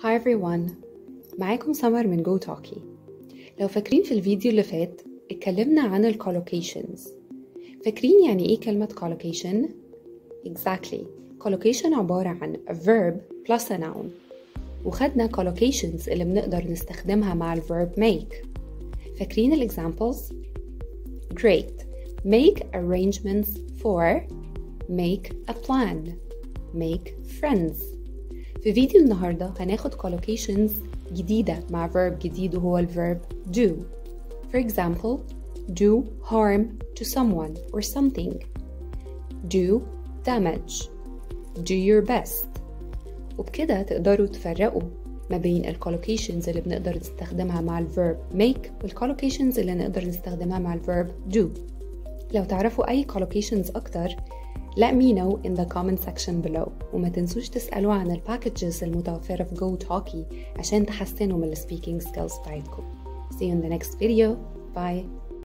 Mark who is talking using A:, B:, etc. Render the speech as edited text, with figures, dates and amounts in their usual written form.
A: Hi everyone. معاكم سمر من Go Talkie. لو فاكرين في الفيديو اللي فات اتكلمنا عن ال collocations. فاكرين يعني ايه كلمة collocation؟ Exactly. collocation عبارة عن a verb plus a noun. وخدنا collocations اللي بنقدر نستخدمها مع ال verb make. فاكرين ال examples؟ Great. Make arrangements for. Make a plan. Make friends. في فيديو النهاردة هناخد collocations جديدة مع verb جديد وهو ال verb do. For example, do harm to someone or something. Do damage. Do your best. وبكده تقدروا تفرقوا ما بين ال collocations اللي بنقدر نستخدمها مع ال verb make وال collocations اللي نقدر نستخدمها مع ال verb do. لو تعرفوا أي collocations أكتر let me know in the comment section below. وما تنسوش تسألوا عن الباكجز المتوفرة في Go Talkie عشان تحسنوا من ال speaking skills بتاعتكم. See you in the next video. Bye.